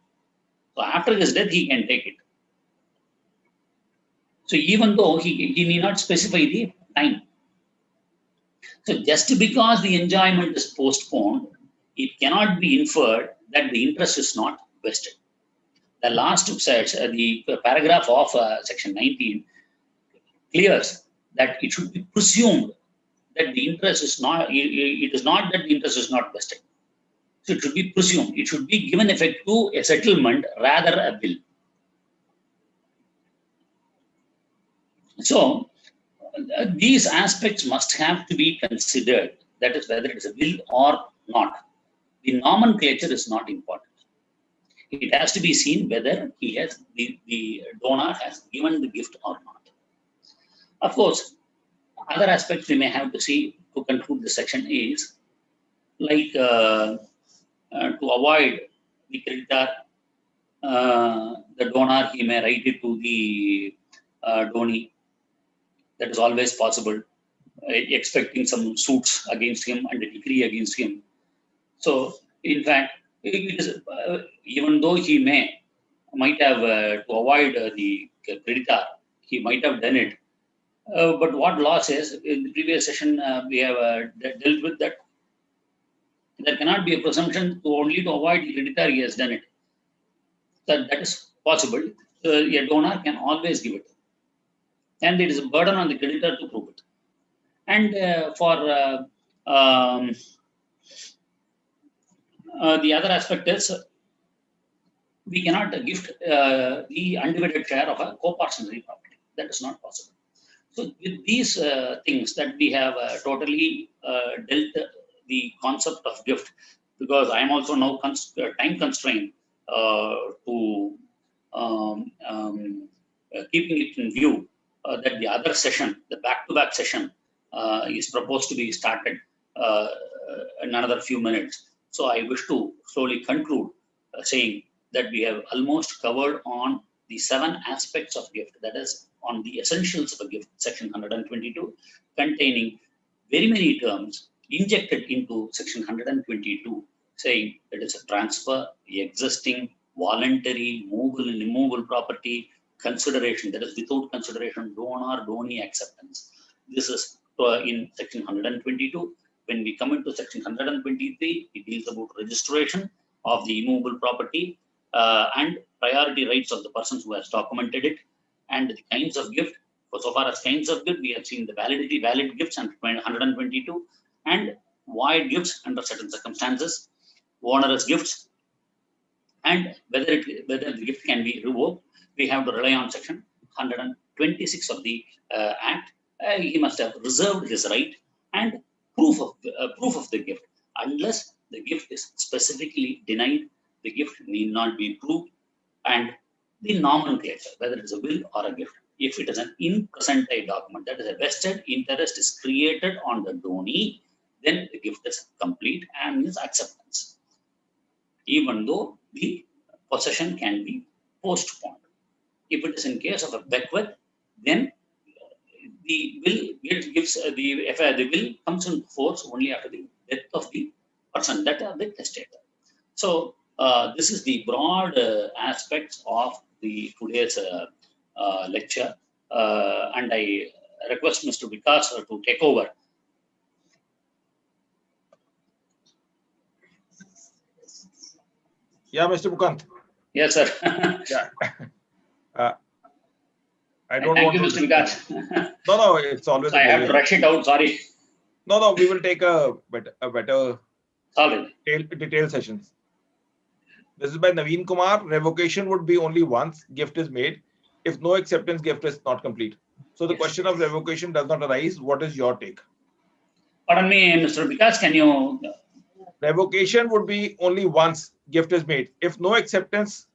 So after his death, he can take it. So even though he need not specify the time. So just because the enjoyment is postponed, it cannot be inferred that the interest is not vested. The last the paragraph of section 19 clears that it should be presumed that the interest is not, it is not that the interest is not vested. So it should be presumed. It should be given effect to a settlement rather a will. So these aspects must have to be considered. That is, whether it is a will or not. The nomenclature is not important. It has to be seen whether he has the donor has given the gift or not. Of course, other aspects we may have to see to conclude this section is like to avoid the creditor, the donor, he may write it to the donee. That is always possible, expecting some suits against him and a decree against him. So, in fact, it is, even though he might have to avoid the creditor, he might have done it. But what law says, in the previous session, we have dealt with that. There cannot be a presumption to only to avoid the creditor he has done it. That is possible. A donor can always give it. And it is a burden on the creditor to prove it. And the other aspect is we cannot gift the undivided share of a co-partnership property. That is not possible. So with these things that we have totally dealt the concept of gift, because I am also now time constrained to keeping it in view that the other session, the back-to-back session, is proposed to be started in another few minutes. So I wish to slowly conclude saying that we have almost covered on the 7 aspects of gift, that is on the essentials of a gift, section 122, containing very many terms injected into section 122, saying that it's a transfer, existing, voluntary, movable and immovable property, consideration, that is without consideration, donor, donee acceptance. This is in section 122. When we come into section 123, it deals about registration of the immovable property and priority rights of the persons who has documented it, and the kinds of gift. For so far as kinds of gift, we have seen the valid gifts under 122, and void gifts under certain circumstances, onerous gifts, and whether the gift can be revoked. We have to rely on section 126 of the Act. He must have reserved his right and proof of the gift. Unless the gift is specifically denied, the gift need not be proved. And the nomenclature, whether it is a will or a gift, if it is an in presente document, that is a vested interest is created on the donee, then the gift is complete and is acceptance, even though the possession can be postponed. If it is in case of a bequest, then the will comes into force only after the death of the person, that are the testator. So this is the broad aspects of the today's lecture, and I request Mr. Vikas to take over. Yeah, Mr. Mukunth. Yes, sir. Yeah. I don't Thank want you, to. Mr. Vikas. No, it's always. So I have to rush it out. Sorry. No, we will take a better detailed sessions. This is by Naveen Kumar. Revocation would be only once gift is made. If no acceptance, gift is not complete. So the question of revocation does not arise. What is your take? Pardon me, Mr. Vikas, can you? Revocation would be only once gift is made. If no acceptance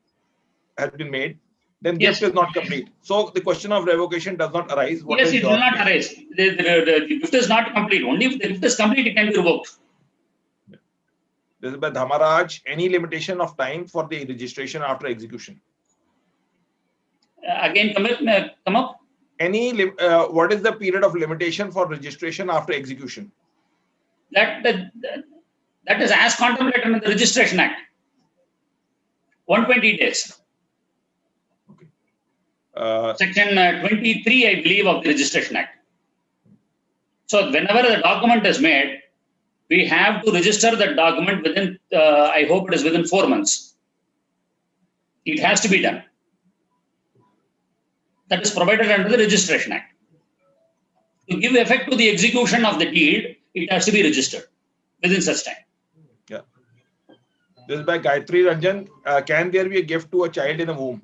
has been made, then gift is not complete. So the question of revocation does not arise. What Yes, is it will not arise. The gift is not complete. Only if the gift is complete, it can be revoked. This is by Dhamaraj. Any limitation of time for the registration after execution? Again, come up. What is the period of limitation for registration after execution? That is as contemplated in the Registration Act. 120 days. Okay. Section 23, I believe, of the Registration Act. So whenever the document is made, we have to register the document within, I hope it is within 4 months. It has to be done. That is provided under the Registration Act. To give effect to the execution of the deed, it has to be registered within such time. Yeah. This is by Gayatri Ranjan. Can there be a gift to a child in a womb?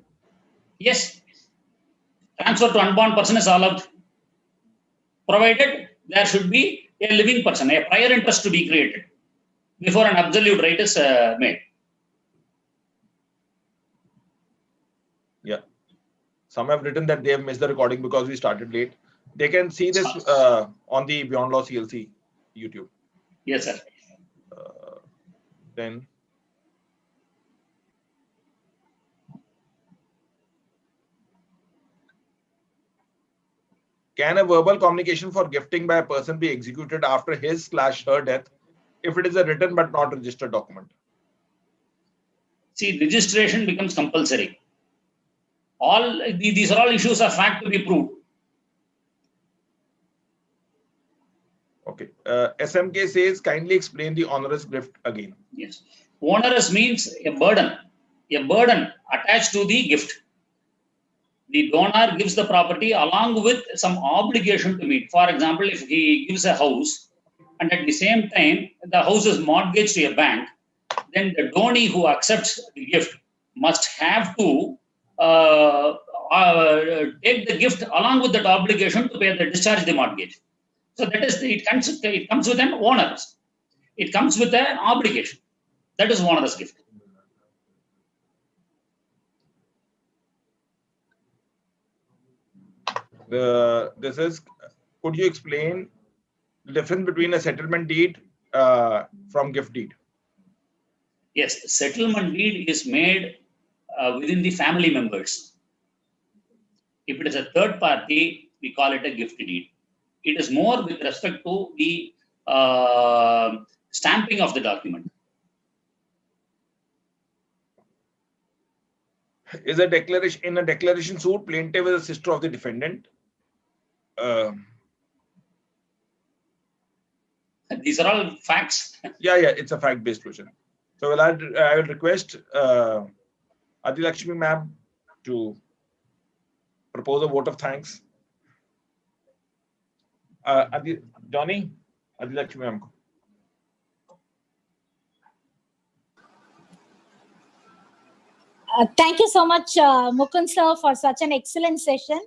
Yes. Transfer to unborn person is allowed, provided there should be a living person, a prior interest to be created before an absolute right is made. Yeah. Some have written that they have missed the recording because we started late. They can see this on the Beyond Law CLC YouTube. Yes, sir. Then can a verbal communication for gifting by a person be executed after his/her death if it is a written but not registered document? See, registration becomes compulsory. These are all issues of fact to be proved. Okay. SMK says, kindly explain the onerous gift again. Yes. Onerous means a burden attached to the gift. The donor gives the property along with some obligation to meet. For example, if he gives a house and at the same time the house is mortgaged to a bank, then the donee who accepts the gift must have to take the gift along with that obligation to pay the discharge the mortgage. So that is it comes with an onerous. It comes with an obligation. That is onerous gift. This is, could you explain the difference between a settlement deed from gift deed? Yes, settlement deed is made within the family members. If it is a third party, we call it a gift deed. It is more with respect to the stamping of the document. Is a declaration in a declaration suit, plaintiff is a sister of the defendant? These are all facts. Yeah, it's a fact-based question. So I will request Adi Lakshmi ma'am to propose a vote of thanks. Donnie, Adi Lakshmi ma'am. Thank you so much, Mukunth sir, for such an excellent session.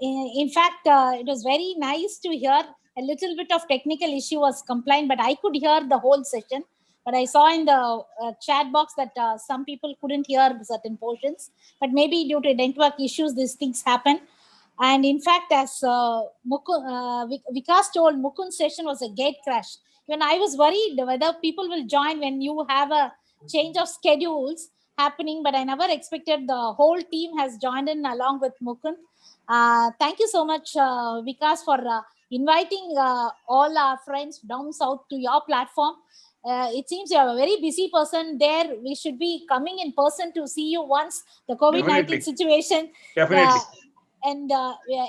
In fact, it was very nice to hear. A little bit of technical issue was complained, but I could hear the whole session. But I saw in the chat box that some people couldn't hear certain portions. But maybe due to network issues, these things happen. And in fact, as Vikas told, Mukunth's session was a gate crash. When I was worried whether people will join when you have a change of schedules happening, but I never expected the whole team has joined in along with Mukunth. Thank you so much, Vikas, for inviting all our friends down south to your platform. It seems you are a very busy person there. We should be coming in person to see you once the COVID-19 situation. Definitely. And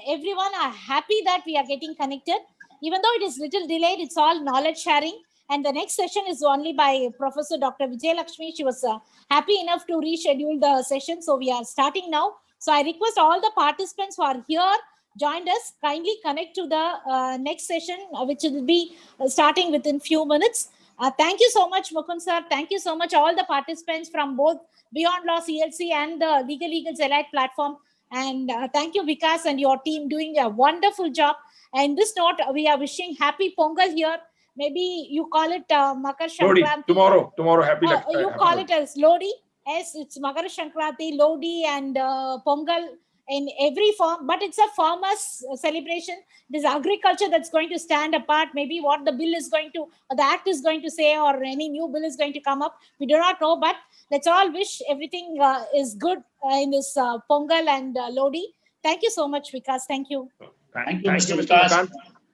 everyone are happy that we are getting connected. Even though it is little delayed, it's all knowledge sharing. And the next session is only by Professor Dr. Vijay Lakshmi. She was happy enough to reschedule the session. So we are starting now. So I request all the participants who are here, joined us, kindly connect to the next session, which will be starting within few minutes. Thank you so much, Mukunth sir. Thank you so much, all the participants from both Beyond Law CLC and the Legal Elite platform. And thank you, Vikas, and your team doing a wonderful job. And this note, we are wishing happy Pongal here. Maybe you call it Makar Shankranti. Tomorrow, happy. You happy call Lodi. it as Lodi. Yes, it's Makar Shankranti, Lodi, and Pongal in every form. But it's a farmers' celebration. It is agriculture that's going to stand apart. Maybe what the bill is going to, or the act is going to say, or any new bill is going to come up. We do not know, but let's all wish everything is good in this Pongal and Lodi. Thank you so much, Vikas. Thank you. Thank you, Mr. Vikas.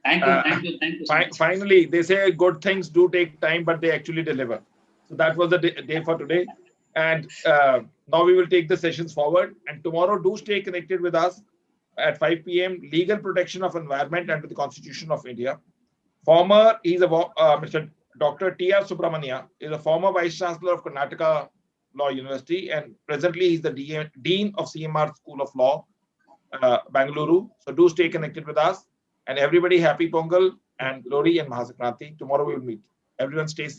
Thank you. So much. Finally, they say good things do take time, but they actually deliver. So that was the day for today. And now we will take the sessions forward. And tomorrow, do stay connected with us at 5 p.m. Legal protection of environment under the Constitution of India. He's a Mr. Dr. T.R. Subramania is a former Vice Chancellor of Karnataka Law University, and presently he's the Dean of CMR School of Law, Bangalore. So do stay connected with us. And everybody, happy Pongal and Lori and Mahasakranti. Tomorrow we will meet. Everyone stay safe.